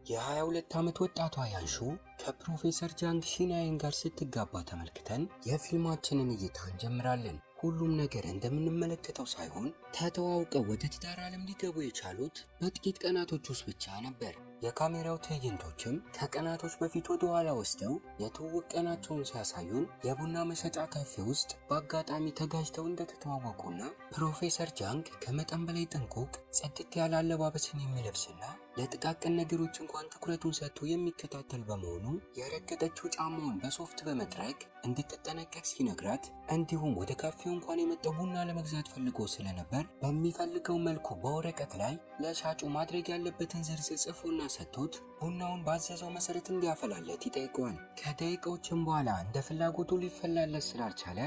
የ22 ዓመት ወጣቷ ያንሹ ከፕሮፌሰር ጃንግ ሺናይን ጋር ስትጋባ ተመልክተን የፊልማችንን እይታ እንጀምራለን። ሁሉም ነገር እንደምንመለከተው ሳይሆን ተተዋውቀው ወደ ትዳር ዓለም ሊገቡ የቻሉት በጥቂት ቀናቶች ውስጥ ብቻ ነበር። የካሜራው ትዕይንቶችም ከቀናቶች በፊት ወደ ኋላ ወስደው የትውውቅ ቀናቸውን ሲያሳዩን የቡና መሸጫ ካፌ ውስጥ በአጋጣሚ ተጋጅተው እንደተተዋወቁና ፕሮፌሰር ጃንግ ከመጠን በላይ ጥንቁቅ ጽድት ያለ አለባበስን የሚለብስና ለጥቃቅን ነገሮች እንኳን ትኩረቱን ሰጥቶ የሚከታተል በመሆኑ የረገጠችው ጫማውን በሶፍት በመጥረግ እንድትጠነቀቅ ሲነግራት፣ እንዲሁም ወደ ካፌው እንኳን የመጣው ቡና ለመግዛት ፈልጎ ስለነበር በሚፈልገው መልኩ በወረቀት ላይ ለሻጩ ማድረግ ያለበትን ዝርዝር ጽፎና ሰጥቶት ቡናውን ባዘዘው መሰረት እንዲያፈላለት ይጠይቀዋል። ከደቂቃዎችም በኋላ እንደ ፍላጎቱ ሊፈላለት ስላልቻለ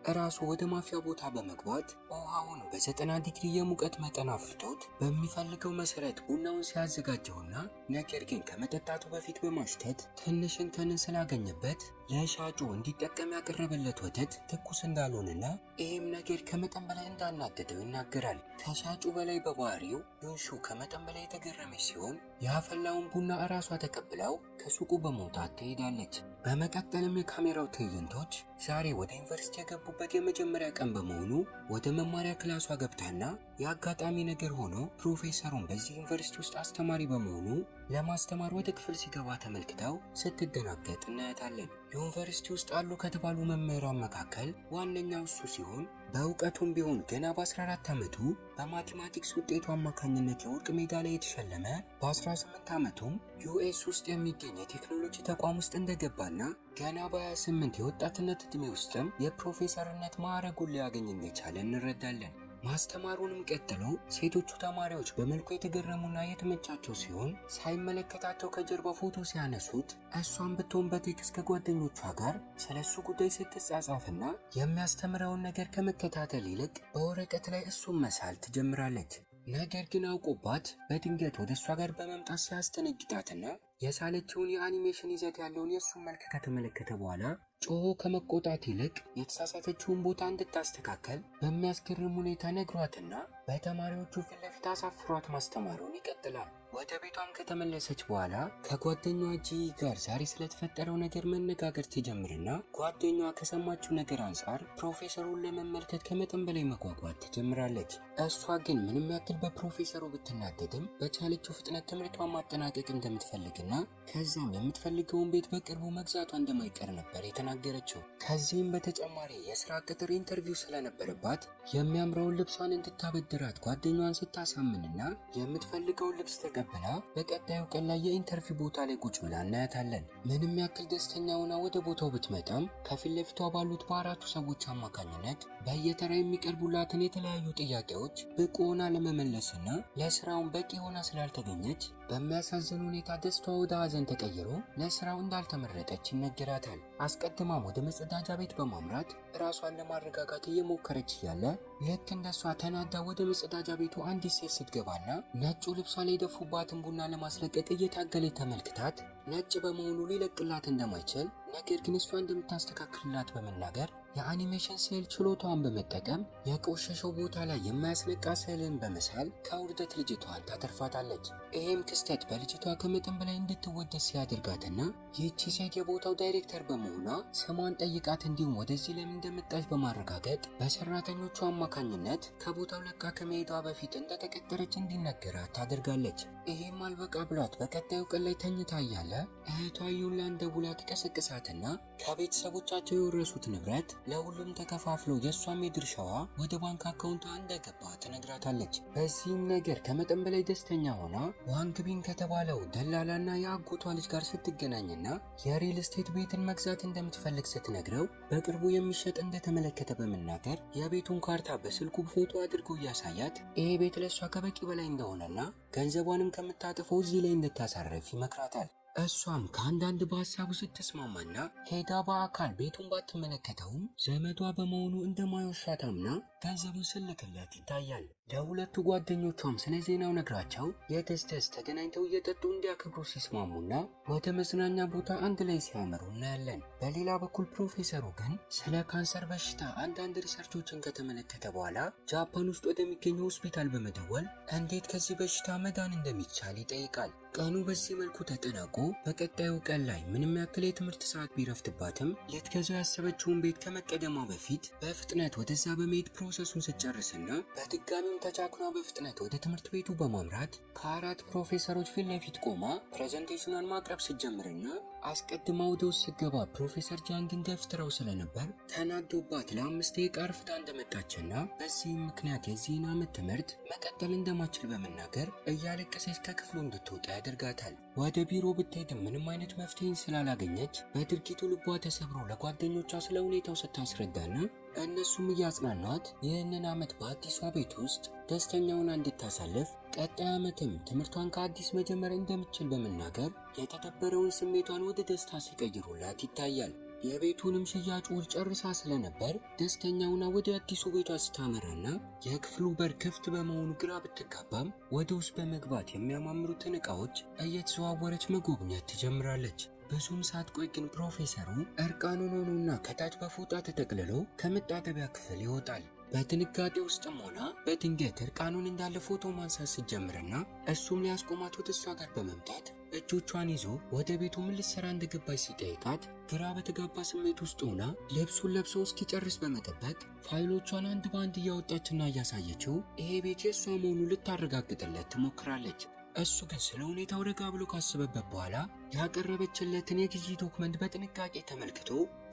እራሱ ወደ ማፊያ ቦታ በመግባት ውሃውን በ90 ዲግሪ የሙቀት መጠን አፍልቶት በሚፈልገው መሰረት ቡናውን ሲያዘጋጀውና ነገር ግን ከመጠጣቱ በፊት በማሽተት ትንሽ እንከንን ስላገኘበት ለሻጩ እንዲጠቀም ያቀረበለት ወተት ትኩስ እንዳልሆነና ይህም ነገር ከመጠን በላይ እንዳናደደው ይናገራል። ከሻጩ በላይ በባህሪው ዩንሹ ከመጠን በላይ የተገረመች ሲሆን ያፈላውን ቡና እራሷ ተቀብለው ከሱቁ በመውጣት ትሄዳለች። በመቀጠልም የካሜራው ትዕይንቶች ዛሬ ወደ ዩኒቨርሲቲ የገቡበት የመጀመሪያ ቀን በመሆኑ ወደ መማሪያ ክላሷ ገብታና የአጋጣሚ ነገር ሆኖ ፕሮፌሰሩን በዚህ ዩኒቨርሲቲ ውስጥ አስተማሪ በመሆኑ ለማስተማር ወደ ክፍል ሲገባ ተመልክተው ስትደናገጥ እናያታለን። ዩኒቨርሲቲ ውስጥ አሉ ከተባሉ መምህራን መካከል ዋነኛው እሱ ሲሆን በእውቀቱም ቢሆን ገና በ14 ዓመቱ በማቴማቲክስ ውጤቱ አማካኝነት የወርቅ ሜዳሊያ የተሸለመ፣ በ18 ዓመቱም ዩኤስ ውስጥ የሚገኝ የቴክኖሎጂ ተቋም ውስጥ እንደገባና ገና በ28 የወጣትነት ዕድሜ ውስጥም የፕሮፌሰርነት ማዕረጉን ሊያገኝ እንደቻለ እንረዳለን። ማስተማሩንም ቀጥሎ ሴቶቹ ተማሪዎች በመልኩ የተገረሙና የተመቻቸው ሲሆን ሳይመለከታቸው ከጀርባ ፎቶ ሲያነሱት እሷን ብትሆን በቴክስት ከጓደኞቿ ጋር ስለሱ ጉዳይ ስትጻጻፍና የሚያስተምረውን ነገር ከመከታተል ይልቅ በወረቀት ላይ እሱን መሳል ትጀምራለች። ነገር ግን አውቆባት በድንገት ወደ እሷ ጋር በመምጣት ሲያስተነግጣትና የሳለችውን የአኒሜሽን ይዘት ያለውን የእሱን መልክ ከተመለከተ በኋላ ጮሆ ከመቆጣት ይልቅ የተሳሳተችውን ቦታ እንድታስተካከል በሚያስገርም ሁኔታ ነግሯትና በተማሪዎቹ ፊት ለፊት አሳፍሯት ማስተማሩን ይቀጥላል። ወደ ቤቷም ከተመለሰች በኋላ ከጓደኛዋ ጂ ጋር ዛሬ ስለተፈጠረው ነገር መነጋገር ትጀምርና ጓደኛዋ ከሰማችው ነገር አንጻር ፕሮፌሰሩን ለመመልከት ከመጠን በላይ መጓጓት ትጀምራለች። እሷ ግን ምንም ያክል በፕሮፌሰሩ ብትናደድም በቻለችው ፍጥነት ትምህርቷን ማጠናቀቅ እንደምትፈልግና ከዛም የምትፈልገውን ቤት በቅርቡ መግዛቷ እንደማይቀር ነበር የተናገረችው። ከዚህም በተጨማሪ የስራ ቅጥር ኢንተርቪው ስለነበረባት የሚያምረውን ልብሷን እንድታበድራት ጓደኛዋን ስታሳምንና የምትፈልገውን ልብስ ተቀብላ በቀጣዩ ቀን ላይ የኢንተርቪው ቦታ ላይ ቁጭ ብላ እናያታለን። ምንም ያክል ደስተኛ ሆና ወደ ቦታው ብትመጣም ከፊት ለፊቷ ባሉት በአራቱ ሰዎች አማካኝነት በየተራ የሚቀርቡላትን የተለያዩ ጥያቄዎች ብቁ ሆና ለመመለስና ለስራውን በቂ ሆና ስላልተገኘች በሚያሳዝን ሁኔታ ደስታዋ ወደ ሐዘን ተቀይሮ ለስራው እንዳልተመረጠች ይነገራታል። አስቀድማም ወደ መጸዳጃ ቤት በማምራት ራሷን ለማረጋጋት እየሞከረች እያለ ልክ እንደሷ ተናዳ ወደ መጸዳጃ ቤቱ አንዲት ሴት ስትገባና ነጩ ልብሷ ላይ የደፉባትን ቡና ለማስለቀቅ እየታገለች ተመልክታት ነጭ በመሆኑ ሊለቅላት እንደማይችል ነገር ግን እሷ እንደምታስተካክልላት በመናገር የአኒሜሽን ስዕል ችሎታዋን በመጠቀም የቆሸሸው ቦታ ላይ የማያስነቃ ስዕልን በመሳል ከውርደት ልጅቷን ታተርፋታለች። ይህም ክስተት በልጅቷ ከመጠን በላይ እንድትወደስ ሲያደርጋትና ይህቺ ሴት የቦታው ዳይሬክተር በመሆኗ ስሟን ጠይቃት እንዲሁም ወደዚህ ለምን እንደመጣች በማረጋገጥ በሰራተኞቹ አማካኝነት ከቦታው ለቃ ከመሄዷ በፊት እንደተቀጠረች እንዲነገራት ታደርጋለች። ይህም አልበቃ ብሏት በቀጣዩ ቀን ላይ ተኝታ እያለ እህቷ ዩላን ደውላ ትቀሰቅሳትና ከቤተሰቦቻቸው የወረሱት ንብረት ለሁሉም ተከፋፍሎ የእሷም የድርሻዋ ወደ ባንክ አካውንቷ እንደገባ ትነግራታለች። በዚህም ነገር ከመጠን በላይ ደስተኛ ሆና ዋንግቢን ከተባለው ደላላና የአጎቷ ልጅ ጋር ስትገናኝና የሪል ስቴት ቤትን መግዛት እንደምትፈልግ ስትነግረው በቅርቡ የሚሸጥ እንደተመለከተ በመናገር የቤቱን ካርታ በስልኩ ፎቶ አድርጎ እያሳያት ይሄ ቤት ለእሷ ከበቂ በላይ እንደሆነና ገንዘቧንም ከምታጥፈው እዚህ ላይ እንድታሳርፍ ይመክራታል። እሷም ከአንዳንድ በሀሳቡ ስትስማማና ሄዳ በአካል ቤቱን ባትመለከተውም ዘመዷ በመሆኑ እንደማይወሻት አምና ገንዘቡን ስልክለት ይታያል። ለሁለቱ ጓደኞቿም ስለ ዜናው ነግራቸው የደስደስ ተገናኝተው እየጠጡ እንዲያከብሩ ሲስማሙና ወደ መዝናኛ ቦታ አንድ ላይ ሲያመሩ እናያለን። በሌላ በኩል ፕሮፌሰሩ ግን ስለ ካንሰር በሽታ አንዳንድ ሪሰርቾችን ከተመለከተ በኋላ ጃፓን ውስጥ ወደሚገኘው ሆስፒታል በመደወል እንዴት ከዚህ በሽታ መዳን እንደሚቻል ይጠይቃል። ቀኑ በዚህ መልኩ ተጠናቆ በቀጣዩ ቀን ላይ ምንም ያክል የትምህርት ሰዓት ቢረፍትባትም ልትገዛው ያሰበችውን ቤት ከመቀደሟ በፊት በፍጥነት ወደዛ በመሄድ ፕሮሰሱን ስትጨርስና በድጋሚም ተቻክኗ በፍጥነት ወደ ትምህርት ቤቱ በማምራት ከአራት ፕሮፌሰሮች ፊት ለፊት ቆማ ፕሬዘንቴሽኗን ማቅረብ ስትጀምርና አስቀድማ ወደ ውስጥ ስትገባ ፕሮፌሰር ጃንግን ገፍትረው ስለነበር ተናዶባት ለ5 ደቂቃ አርፍዳ እንደመጣችና በዚህም ምክንያት የዚህን ዓመት ትምህርት መቀጠል እንደማችል በመናገር እያለቀሰች ከክፍሉ እንድትወጣ ያደርጋታል። ወደ ቢሮ ብትሄድም ምንም አይነት መፍትሄን ስላላገኘች በድርጊቱ ልቧ ተሰብሮ ለጓደኞቿ ስለ ሁኔታው ስታስረዳና እነሱም እያጽናኗት ይህንን ዓመት በአዲሷ ቤት ውስጥ ደስተኛውን እንድታሳልፍ ቀጣይ ዓመትም ትምህርቷን ከአዲስ መጀመር እንደምትችል በመናገር የተደበረውን ስሜቷን ወደ ደስታ ሲቀይሩላት ይታያል። የቤቱንም ሽያጭ ውል ጨርሳ ስለነበር ደስተኛውና ወደ አዲሱ ቤቷ ስታመራና የክፍሉ በር ክፍት በመሆኑ ግራ ብትጋባም ወደ ውስጥ በመግባት የሚያማምሩትን ዕቃዎች እየተዘዋወረች መጎብኘት ትጀምራለች። ብዙም ሳትቆይ ግን ፕሮፌሰሩ እርቃኑን ሆኖና ከታች በፎጣ ተጠቅልሎ ከመታጠቢያ ክፍል ይወጣል። በድንጋጤ ውስጥም ሆና በድንገት እርቃኑን እንዳለ ፎቶ ማንሳት ስትጀምርና እሱም ሊያስቆማት ወደ እሷ ጋር በመምጣት እጆቿን ይዞ ወደ ቤቱ ምን ልትሰራ እንደገባች ሲጠይቃት ግራ በተጋባ ስሜት ውስጥ ሆና ልብሱን ለብሶ እስኪጨርስ በመጠበቅ ፋይሎቿን አንድ በአንድ እያወጣችና እያሳየችው ይሄ ቤት የእሷ መሆኑን ልታረጋግጥለት ትሞክራለች። እሱ ግን ስለ ሁኔታው ረጋ ብሎ ካሰበበት በኋላ ያቀረበችለትን የግዢ ዶክመንት በጥንቃቄ ተመልክቶ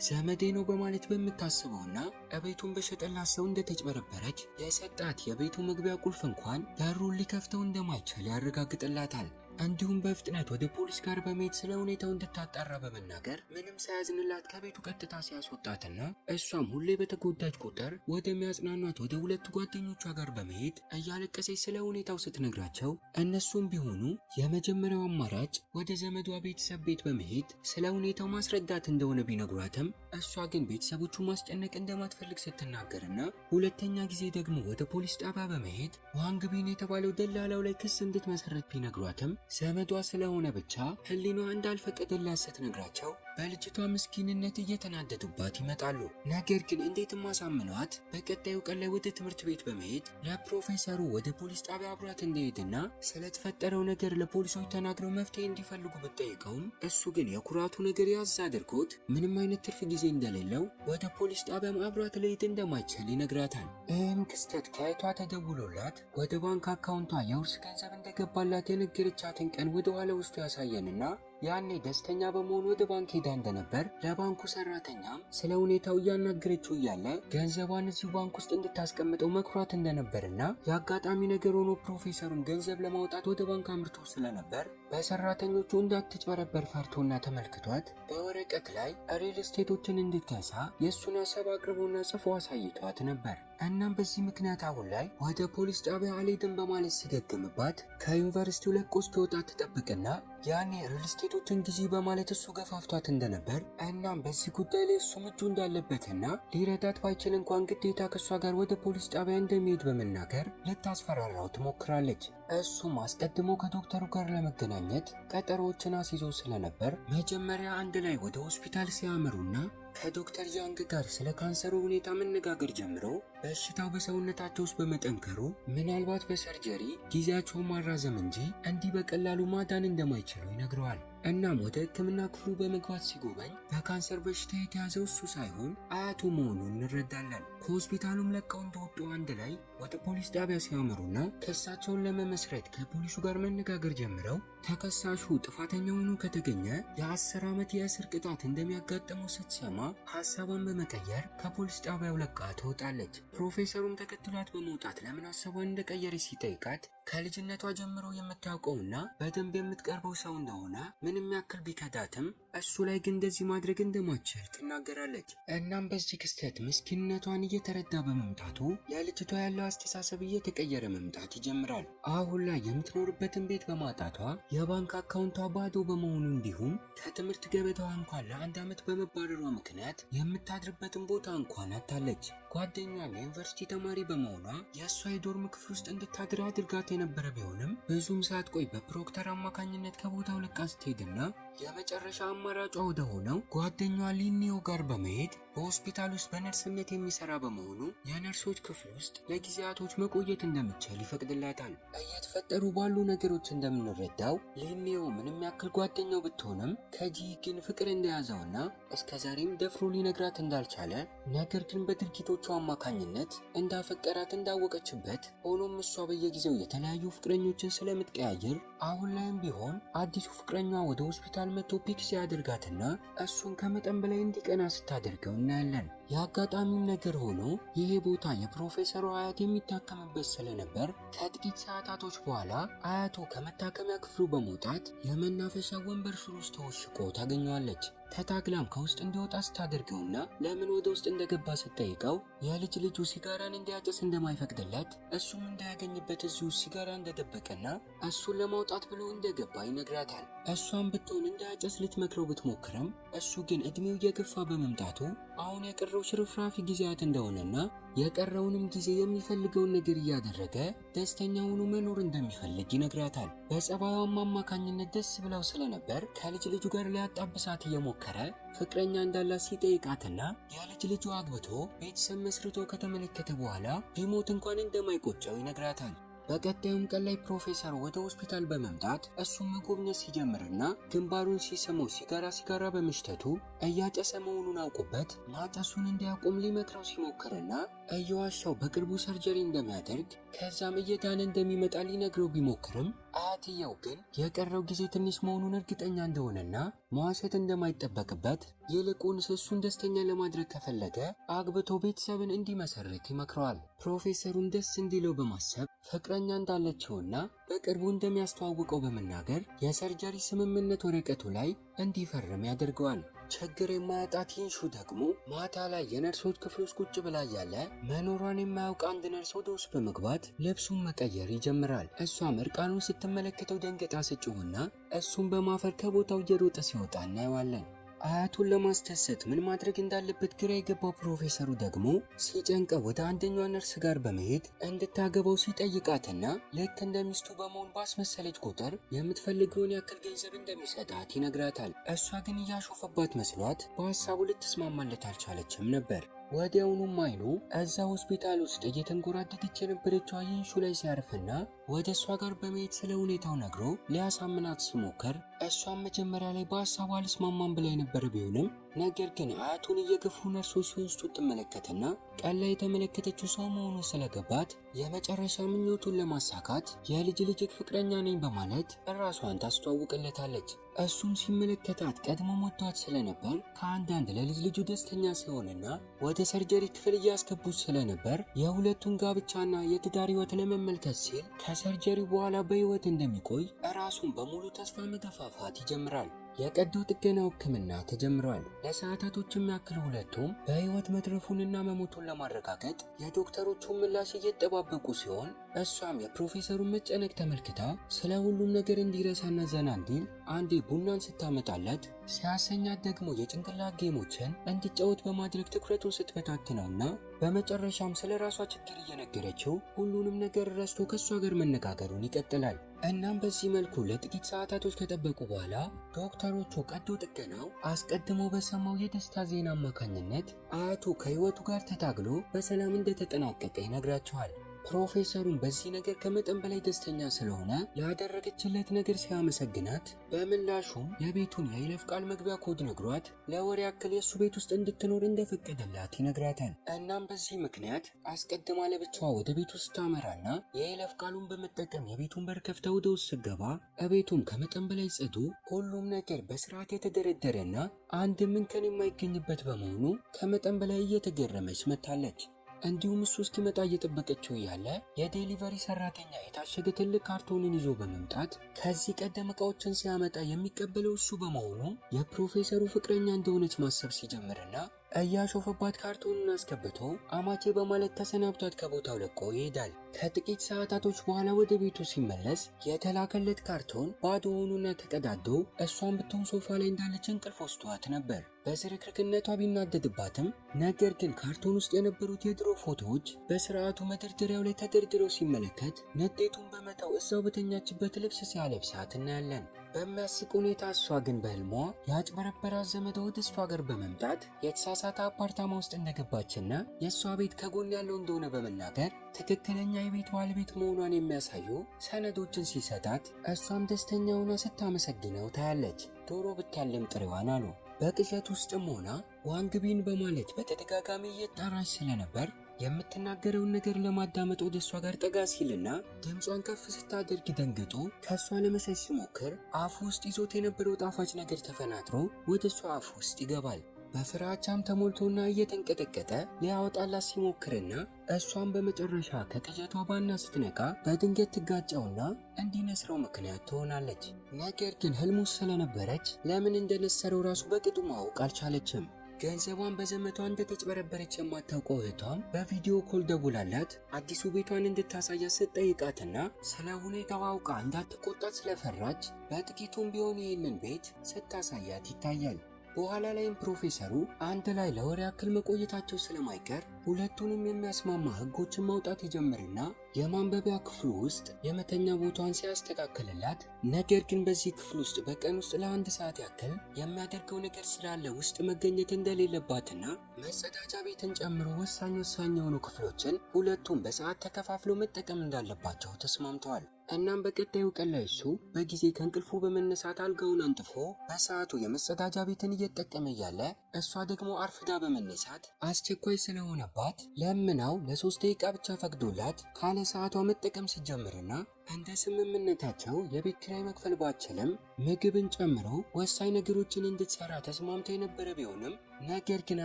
ዘመዴ ነው በማለት በምታስበውና እቤቱን በሸጠላት ሰው እንደተጭበረበረች የሰጣት የቤቱ መግቢያ ቁልፍ እንኳን በሩን ሊከፍተው እንደማይችል ያረጋግጥላታል። እንዲሁም በፍጥነት ወደ ፖሊስ ጋር በመሄድ ስለ ሁኔታው እንድታጣራ በመናገር ምንም ሳያዝንላት ከቤቱ ቀጥታ ሲያስወጣትና እሷም ሁሌ በተጎዳጅ ቁጥር ወደሚያጽናኗት ወደ ሁለቱ ጓደኞቿ ጋር በመሄድ እያለቀሰች ስለ ሁኔታው ስትነግራቸው እነሱም ቢሆኑ የመጀመሪያው አማራጭ ወደ ዘመዷ ቤተሰብ ቤት በመሄድ ስለ ሁኔታው ማስረዳት እንደሆነ ቢነግሯትም እሷ ግን ቤተሰቦቹ ማስጨነቅ እንደማትፈልግ ስትናገርና ሁለተኛ ጊዜ ደግሞ ወደ ፖሊስ ጣቢያ በመሄድ ዋንግቢን የተባለው ደላላው ላይ ክስ እንድትመሰረት ቢነግሯትም ዘመዷ ስለሆነ ብቻ ህሊኗ እንዳልፈቀደላት ስትነግራቸው በልጅቷ ምስኪንነት እየተናደዱባት ይመጣሉ። ነገር ግን እንዴትም አሳምኗት በቀጣዩ ቀን ላይ ወደ ትምህርት ቤት በመሄድ ለፕሮፌሰሩ ወደ ፖሊስ ጣቢያ አብሯት እንደሄድና ስለተፈጠረው ነገር ለፖሊሶች ተናግረው መፍትሄ እንዲፈልጉ ብትጠይቀውም እሱ ግን የኩራቱ ነገር ያዝ አድርጎት ምንም አይነት ትርፍ ጊዜ እንደሌለው ወደ ፖሊስ ጣቢያም አብሯት ሊሄድ እንደማይችል ይነግራታል። ይህም ክስተት ከእህቷ ተደውሎላት ወደ ባንክ አካውንቷ የውርስ ገንዘብ እንደገባላት የነገረቻትን ቀን ወደ ኋላ ውስጡ ያሳየንና ያኔ ደስተኛ በመሆኑ ወደ ባንክ ሄዳ እንደነበር ለባንኩ ሰራተኛም ስለ ሁኔታው እያናገረችው እያለ ገንዘቧን እዚሁ ባንክ ውስጥ እንድታስቀምጠው መክሯት እንደነበርና የአጋጣሚ ነገር ሆኖ ፕሮፌሰሩን ገንዘብ ለማውጣት ወደ ባንክ አምርቶ ስለነበር በሰራተኞቹ እንዳትጭበረበር ፈርቶና ተመልክቷት በወረቀት ላይ ሪል ስቴቶችን እንድትገዛ የእሱን ሀሳብ አቅርቦና ጽፎ አሳይቷት ነበር። እናም በዚህ ምክንያት አሁን ላይ ወደ ፖሊስ ጣቢያ አልሄድም በማለት ሲገግምባት ከዩኒቨርሲቲው ለቆ እስኪወጣ ትጠብቅና ያኔ ሪል ስቴቶችን ጊዜ በማለት እሱ ገፋፍቷት እንደነበር እናም በዚህ ጉዳይ ላይ እሱ እጁ እንዳለበትና ሊረዳት ባይችል እንኳን ግዴታ ከእሷ ጋር ወደ ፖሊስ ጣቢያ እንደሚሄድ በመናገር ልታስፈራራው ትሞክራለች። እሱም አስቀድሞ ከዶክተሩ ጋር ለመገናኘት ቀጠሮዎችን አስይዞ ስለነበር መጀመሪያ አንድ ላይ ወደ ሆስፒታል ሲያመሩና ከዶክተር ጃንግ ጋር ስለ ካንሰሩ ሁኔታ መነጋገር ጀምሮ በሽታው በሰውነታቸው ውስጥ በመጠንከሩ ምናልባት በሰርጀሪ ጊዜያቸውን ማራዘም እንጂ እንዲህ በቀላሉ ማዳን እንደማይችሉ ይነግረዋል። እናም ወደ ሕክምና ክፍሉ በመግባት ሲጎበኝ በካንሰር በሽታ የተያዘው እሱ ሳይሆን አያቱ መሆኑን እንረዳለን። ከሆስፒታሉም ለቀው እንደወጡ አንድ ላይ ወደ ፖሊስ ጣቢያ ሲያመሩና ክሳቸውን ለመመስረት ከፖሊሱ ጋር መነጋገር ጀምረው ተከሳሹ ጥፋተኛ ሆኖ ከተገኘ የ10 ዓመት የእስር ቅጣት እንደሚያጋጥመው ስትሰማ ሀሳቧን በመቀየር ከፖሊስ ጣቢያው ለቃ ትወጣለች። ፕሮፌሰሩም ተከትሏት በመውጣት ለምን ሀሳቧን እንደቀየረች ሲጠይቃት ከልጅነቷ ጀምሮ የምታውቀውና በደንብ የምትቀርበው ሰው እንደሆነ ምንም ያክል ቢከዳትም እሱ ላይ ግን እንደዚህ ማድረግ እንደማትችል ትናገራለች። እናም በዚህ ክስተት ምስኪንነቷን እየተረዳ በመምጣቱ ለልጅቷ ያለው አስተሳሰብ እየተቀየረ መምጣት ይጀምራል። አሁን ላይ የምትኖርበትን ቤት በማጣቷ የባንክ አካውንቷ ባዶ በመሆኑ እንዲሁም ከትምህርት ገበታዋ እንኳን ለ1 ዓመት በመባረሯ ምክንያት የምታድርበትን ቦታ እንኳን አጣለች። ጓደኛዋ የዩኒቨርሲቲ ተማሪ በመሆኗ የእሷ የዶርም ክፍል ውስጥ እንድታድር አድርጋት የነበረ ቢሆንም ብዙም ሳትቆይ በፕሮክተር አማካኝነት ከቦታው ለቃ ስትሄድና የመጨረሻ አማራጯ ወደ ሆነው ጓደኛዋ ሊኒዮ ጋር በመሄድ በሆስፒታል ውስጥ በነርስነት የሚሰራ በመሆኑ የነርሶች ክፍል ውስጥ ለጊዜያቶች መቆየት እንደምትችል ይፈቅድላታል። እየተፈጠሩ ባሉ ነገሮች እንደምንረዳው ሊኒዮ ምንም ያክል ጓደኛው ብትሆንም ከጂ ግን ፍቅር እንደያዘውና እስከዛሬም ደፍሮ ሊነግራት እንዳልቻለ ነገር ግን በድርጊቶቹ አማካኝነት እንዳፈቀራት እንዳወቀችበት ሆኖም እሷ በየጊዜው የተለያዩ ፍቅረኞችን ስለምትቀያየር አሁን ላይም ቢሆን አዲሱ ፍቅረኛዋ ወደ ሆስፒታል መጥቶ ፒክ ሲያደርጋትና እሱን ከመጠን በላይ እንዲቀና ስታደርገው እናያለን። የአጋጣሚው ነገር ሆኖ ይሄ ቦታ የፕሮፌሰሩ አያት የሚታከምበት ስለነበር ከጥቂት ሰዓታቶች በኋላ አያቱ ከመታከሚያ ክፍሉ በመውጣት የመናፈሻ ወንበር ስር ውስጥ ተወሽቆ ታገኘዋለች። ተታግላም ከውስጥ እንዲወጣ ስታደርገውና ለምን ወደ ውስጥ እንደገባ ስትጠይቀው የልጅ ልጁ ሲጋራን እንዲያጨስ እንደማይፈቅድለት እሱም እንዳያገኝበት እዚሁ ሲጋራ እንደደበቀና እሱን ለማውጣት ብሎ እንደገባ ይነግራታል። እሷም ብትሆን እንዳያጨስ ልትመክረው ብትሞክርም እሱ ግን እድሜው እየገፋ በመምጣቱ አሁን የቀረው ሽርፍራፊ ጊዜያት እንደሆነና የቀረውንም ጊዜ የሚፈልገውን ነገር እያደረገ ደስተኛ ሆኖ መኖር እንደሚፈልግ ይነግራታል። በጸባዩም አማካኝነት ደስ ብለው ስለነበር ከልጅ ልጁ ጋር ሊያጣብሳት እየሞከረ ፍቅረኛ እንዳላት ሲጠይቃትና የልጅ ልጁ አግብቶ ቤተሰብ መስርቶ ከተመለከተ በኋላ ቢሞት እንኳን እንደማይቆጨው ይነግራታል። በቀጣዩም ቀን ላይ ፕሮፌሰሩ ወደ ሆስፒታል በመምጣት እሱን መጎብኘት ሲጀምርና ግንባሩን ሲስመው ሲጋራ በመሽተቱ እያጨሰ መሆኑን አውቆበት ማጨሱን እንዲያቆም ሊመክረው ሲሞክርና እየዋሻው በቅርቡ ሰርጀሪ እንደሚያደርግ ከዛም እየዳነ እንደሚመጣ ሊነግረው ቢሞክርም አያትየው ግን የቀረው ጊዜ ትንሽ መሆኑን እርግጠኛ እንደሆነና መዋሸት እንደማይጠበቅበት ይልቁንስ እሱን ደስተኛ ለማድረግ ከፈለገ አግብቶ ቤተሰብን እንዲመሰርት ይመክረዋል። ፕሮፌሰሩን ደስ እንዲለው በማሰብ ፍቅረኛ እንዳለችውና በቅርቡ እንደሚያስተዋውቀው በመናገር የሰርጀሪ ስምምነት ወረቀቱ ላይ እንዲፈርም ያደርገዋል። ችግር የማያጣት ይንሹ ደግሞ ማታ ላይ የነርሶች ክፍል ውስጥ ቁጭ ብላ ያለ መኖሯን የማያውቅ አንድ ነርስ ወደ ውስጥ በመግባት ልብሱን መቀየር ይጀምራል። እሷም እርቃኑን ስትመለከተው ደንገጣ ስጭውና እሱን በማፈር ከቦታው እየሮጠ ሲወጣ እናየዋለን። አያቱን ለማስደሰት ምን ማድረግ እንዳለበት ግራ የገባው ፕሮፌሰሩ ደግሞ ሲጨንቀው ወደ አንደኛዋ ነርስ ጋር በመሄድ እንድታገባው ሲጠይቃትና ልክ እንደ ሚስቱ በመሆን ባስመሰለች ቁጥር የምትፈልገውን ያክል ገንዘብ እንደሚሰጣት ይነግራታል። እሷ ግን እያሾፈባት መስሏት በሀሳቡ ልትስማማለት አልቻለችም ነበር። ወዲያውኑም አይኑ እዛ ሆስፒታል ውስጥ እየተንጎራደደች የነበረችው ይንሹ ላይ ሲያርፍና ወደ እሷ ጋር በመሄድ ስለ ሁኔታው ነግሮ ሊያሳምናት ሲሞክር እሷም መጀመሪያ ላይ በሀሳቡ አልስማማም ብላ የነበረ ቢሆንም ነገር ግን አያቱን እየገፉ ነርሶች ሲወስዱ ትመለከትና ቀን ላይ የተመለከተችው ሰው መሆኑ ስለገባት የመጨረሻ ምኞቱን ለማሳካት የልጅ ፍቅረኛ ነኝ በማለት ራሷን ታስተዋውቅለታለች። እሱም ሲመለከታት ቀድሞ ሞቷት ስለነበር ከአንዳንድ ለልጅ ልጁ ደስተኛ ሲሆንና ወደ ሰርጀሪ ክፍል እያስገቡት ስለነበር የሁለቱን ጋብቻና የትዳር ህይወት ለመመልከት ሲል ከሰርጀሪ በኋላ በህይወት እንደሚቆይ ራሱን በሙሉ ተስፋ መገፋፋት ይጀምራል። የቀዶ ጥገናው ሕክምና ተጀምሯል። ለሰዓታቶችም ያክል ሁለቱም በህይወት መትረፉንና መሞቱን ለማረጋገጥ የዶክተሮቹን ምላሽ እየተጠባበቁ ሲሆን እሷም የፕሮፌሰሩን መጨነቅ ተመልክታ ስለ ሁሉም ነገር እንዲረሳና ዘና እንዲል አንዴ ቡናን ስታመጣለት ሲያሰኛት ደግሞ የጭንቅላት ጌሞችን እንዲጫወት በማድረግ ትኩረቱን ስትበታትነውና በመጨረሻም ስለ ራሷ ችግር እየነገረችው ሁሉንም ነገር ረስቶ ከሷ ጋር መነጋገሩን ይቀጥላል። እናም በዚህ መልኩ ለጥቂት ሰዓታቶች ከጠበቁ በኋላ ዶክተሮቹ ቀዶ ጥገናው አስቀድሞ በሰማው የደስታ ዜና አማካኝነት አያቱ ከህይወቱ ጋር ተታግሎ በሰላም እንደተጠናቀቀ ይነግራቸዋል። ፕሮፌሰሩን በዚህ ነገር ከመጠን በላይ ደስተኛ ስለሆነ ያደረገችለት ነገር ሲያመሰግናት በምላሹም የቤቱን የይለፍ ቃል መግቢያ ኮድ ነግሯት ለወር ያክል የሱ ቤት ውስጥ እንድትኖር እንደፈቀደላት ይነግራታል። እናም በዚህ ምክንያት አስቀድማ ለብቻዋ ወደ ቤቱ ስታመራና የይለፍ ቃሉን በመጠቀም የቤቱን በር ከፍታ ወደ ውስጥ ስትገባ እቤቱም ከመጠን በላይ ጽዱ፣ ሁሉም ነገር በስርዓት የተደረደረና አንድ እንከን የማይገኝበት በመሆኑ ከመጠን በላይ እየተገረመች መታለች። እንዲሁም እሱ እስኪመጣ እየጠበቀችው እያለ የዴሊቨሪ ሰራተኛ የታሸገ ትልቅ ካርቶንን ይዞ በመምጣት ከዚህ ቀደም እቃዎችን ሲያመጣ የሚቀበለው እሱ በመሆኑ የፕሮፌሰሩ ፍቅረኛ እንደሆነች ማሰብ ሲጀምርና እያሾፈባት ካርቶኑን አስገብቶ አማቼ በማለት ተሰናብቷት ከቦታው ለቆ ይሄዳል። ከጥቂት ሰዓታቶች በኋላ ወደ ቤቱ ሲመለስ የተላከለት ካርቶን ባዶ ሆኖና ተቀዳዶ እሷን ብትሆን ሶፋ ላይ እንዳለች እንቅልፍ ወስዷት ነበር። በዝርክርክነቷ ቢናደድባትም ነገር ግን ካርቶን ውስጥ የነበሩት የድሮ ፎቶዎች በስርዓቱ መደርደሪያው ላይ ተደርድረው ሲመለከት ንዴቱን በመተው እዛው በተኛችበት ልብስ ሲያለብሳት እናያለን። በሚያስቅ ሁኔታ እሷ ግን በህልሟ ያጭበረበራት ዘመዷ ወደ እሷ ጋር በመምጣት የተሳሳተ አፓርታማ ውስጥ እንደገባችና የእሷ ቤት ከጎን ያለው እንደሆነ በመናገር ትክክለኛ የቤት ባለቤት መሆኗን የሚያሳዩ ሰነዶችን ሲሰጣት እሷም ደስተኛ ሆና ስታመሰግነው ታያለች። ዶሮ ብታለም ጥሬዋን አሉ። በቅዠት ውስጥም ሆና ዋንግቢን በማለት በተደጋጋሚ እየጠራች ስለነበር የምትናገረውን ነገር ለማዳመጥ ወደ እሷ ጋር ጠጋ ሲልና ድምጿን ከፍ ስታደርግ ደንግጦ ከእሷ ለመሸሽ ሲሞክር አፉ ውስጥ ይዞት የነበረው ጣፋጭ ነገር ተፈናጥሮ ወደ እሷ አፍ ውስጥ ይገባል። በፍራቻም ተሞልቶና እየተንቀጠቀጠ ሊያወጣላት ሲሞክርና እሷን በመጨረሻ ከቅዠቷ ባና ስትነቃ በድንገት ትጋጨውና እንዲነስረው ምክንያት ትሆናለች። ነገር ግን ህልሙ ስለነበረች ለምን እንደነሰረው ራሱ በቅጡ ማወቅ አልቻለችም። ገንዘቧን በዘመቷ እንደተጭበረበረች የማታውቀው እህቷም በቪዲዮ ኮል ደውላላት አዲሱ ቤቷን እንድታሳያት ስትጠይቃትና ስለ ሁኔታው አውቃ እንዳትቆጣት ስለፈራች በጥቂቱም ቢሆን ይህንን ቤት ስታሳያት ይታያል። በኋላ ላይም ፕሮፌሰሩ አንድ ላይ ለወር ያክል መቆየታቸው ስለማይቀር ሁለቱንም የሚያስማማ ህጎችን ማውጣት ይጀምርና የማንበቢያ ክፍሉ ውስጥ የመተኛ ቦታዋን ሲያስተካክልላት፣ ነገር ግን በዚህ ክፍል ውስጥ በቀን ውስጥ ለአንድ ሰዓት ያክል የሚያደርገው ነገር ስላለ ውስጥ መገኘት እንደሌለባትና መጸዳጃ ቤትን ጨምሮ ወሳኝ የሆኑ ክፍሎችን ሁለቱም በሰዓት ተከፋፍለው መጠቀም እንዳለባቸው ተስማምተዋል። እናም በቀጣዩ ቀን ላይ እሱ በጊዜ ከእንቅልፉ በመነሳት አልጋውን አንጥፎ በሰዓቱ የመጸዳጃ ቤትን እየተጠቀመ እያለ እሷ ደግሞ አርፍዳ በመነሳት አስቸኳይ ስለሆነባት ለምናው ለ3 ደቂቃ ብቻ ፈቅዶላት ካለ ሰዓቷ መጠቀም ሲጀምርና እንደ ስምምነታቸው የቤት ኪራይ መክፈል ባችልም ምግብን ጨምሮ ወሳኝ ነገሮችን እንድትሰራ ተስማምቶ የነበረ ቢሆንም ነገር ግን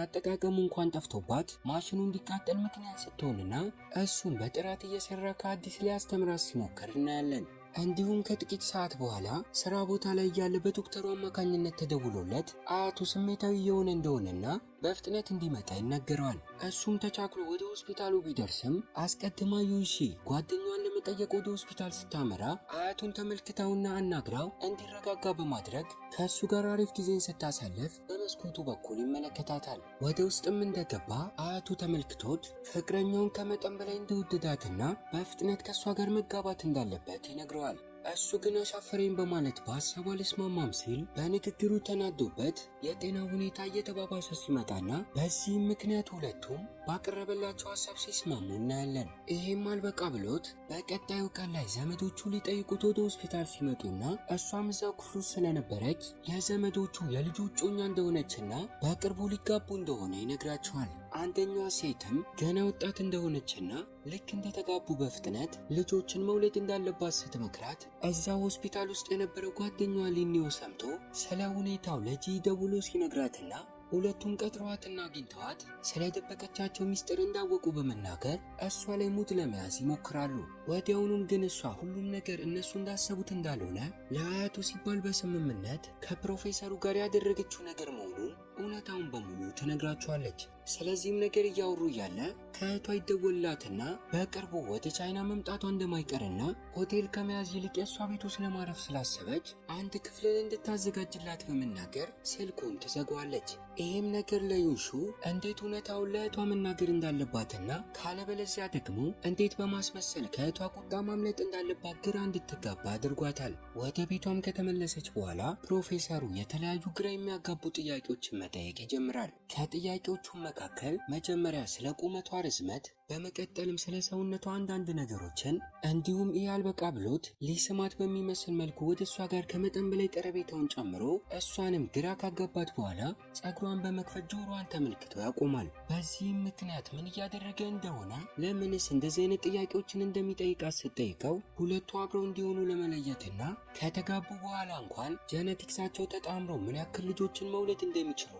አጠቃቀሙ እንኳን ጠፍቶባት ማሽኑ እንዲቃጠል ምክንያት ስትሆንና እሱም በጥራት እየሰራ ከአዲስ ሊያስተምራት ሲሞክር እናያለን። እንዲሁም ከጥቂት ሰዓት በኋላ ስራ ቦታ ላይ ያለ በዶክተሩ አማካኝነት ተደውሎለት አያቱ ስሜታዊ የሆነ እንደሆነና በፍጥነት እንዲመጣ ይነገረዋል። እሱም ተቻክሎ ወደ ሆስፒታሉ ቢደርስም አስቀድማ ዩንሺ ጓደኛዋን ለመጠየቅ ወደ ሆስፒታል ስታመራ አያቱን ተመልክታውና አናግራው እንዲረጋጋ በማድረግ ከእሱ ጋር አሪፍ ጊዜን ስታሳልፍ በመስኮቱ በኩል ይመለከታታል። ወደ ውስጥም እንደገባ አያቱ ተመልክቶት ፍቅረኛውን ከመጠን በላይ እንደወደዳትና በፍጥነት ከእሷ ጋር መጋባት እንዳለበት ይነግረዋል። እሱ ግን አሻፈረኝ በማለት በሀሳቡ አልስማማም ሲል በንግግሩ ተናዶበት የጤና ሁኔታ እየተባባሰ ሲመጣና በዚህም ምክንያት ሁለቱም ባቀረበላቸው ሀሳብ ሲስማሙ እናያለን። ይሄም አልበቃ ብሎት በቀጣዩ ቀን ላይ ዘመዶቹ ሊጠይቁት ወደ ሆስፒታል ሲመጡና እሷም እዛው ክፍሉ ስለነበረች የዘመዶቹ የልጁ እጮኛ እንደሆነችና በቅርቡ ሊጋቡ እንደሆነ ይነግራቸዋል። አንደኛዋ ሴትም ገና ወጣት እንደሆነችና ልክ እንደተጋቡ በፍጥነት ልጆችን መውለድ እንዳለባት ስትመክራት እዛ ሆስፒታል ውስጥ የነበረው ጓደኛዋ ሊኒዮ ሰምቶ ስለ ሁኔታው ለጂ ደውሎ ሲነግራትና ሁለቱም ቀጥረዋትና አግኝተዋት ስለደበቀቻቸው ሚስጥር እንዳወቁ በመናገር እሷ ላይ ሙድ ለመያዝ ይሞክራሉ። ወዲያውኑም ግን እሷ ሁሉም ነገር እነሱ እንዳሰቡት እንዳልሆነ ለአያቱ ሲባል በስምምነት ከፕሮፌሰሩ ጋር ያደረገችው ነገር መሆኑን እውነታውን በሙሉ ትነግራቸዋለች። ስለዚህም ነገር እያወሩ እያለ ከእህቷ ይደወልላትና በቅርቡ ወደ ቻይና መምጣቷ እንደማይቀርና ሆቴል ከመያዝ ይልቅ የእሷ ቤቱ ስለማረፍ ስላሰበች አንድ ክፍልን እንድታዘጋጅላት በመናገር ስልኩን ትዘጋዋለች። ይህም ነገር ለዩንሹ እንዴት እውነታውን ለእህቷ መናገር እንዳለባትና ካለበለዚያ ደግሞ እንዴት በማስመሰል ከእህቷ ቁጣ ማምለጥ እንዳለባት ግራ እንድትጋባ አድርጓታል። ወደ ቤቷም ከተመለሰች በኋላ ፕሮፌሰሩ የተለያዩ ግራ የሚያጋቡ ጥያቄዎችን መጠየቅ ይጀምራል። ከጥያቄዎቹ መካከል መጀመሪያ ስለ ቁመቷ ርዝመት በመቀጠልም ስለ ሰውነቷ አንዳንድ ነገሮችን እንዲሁም ያልበቃ ብሎት ሊስማት በሚመስል መልኩ ወደ እሷ ጋር ከመጠን በላይ ቀረቤታውን ጨምሮ እሷንም ግራ ካጋባት በኋላ ጸጉሯን በመክፈት ጆሮዋን ተመልክቶ ያቆማል። በዚህም ምክንያት ምን እያደረገ እንደሆነ ለምንስ እንደዚህ አይነት ጥያቄዎችን እንደሚጠይቃት ስትጠይቀው ሁለቱ አብረው እንዲሆኑ ለመለየትና ከተጋቡ በኋላ እንኳን ጄኔቲክሳቸው ተጣምሮ ምን ያክል ልጆችን መውለድ እንደሚችሉና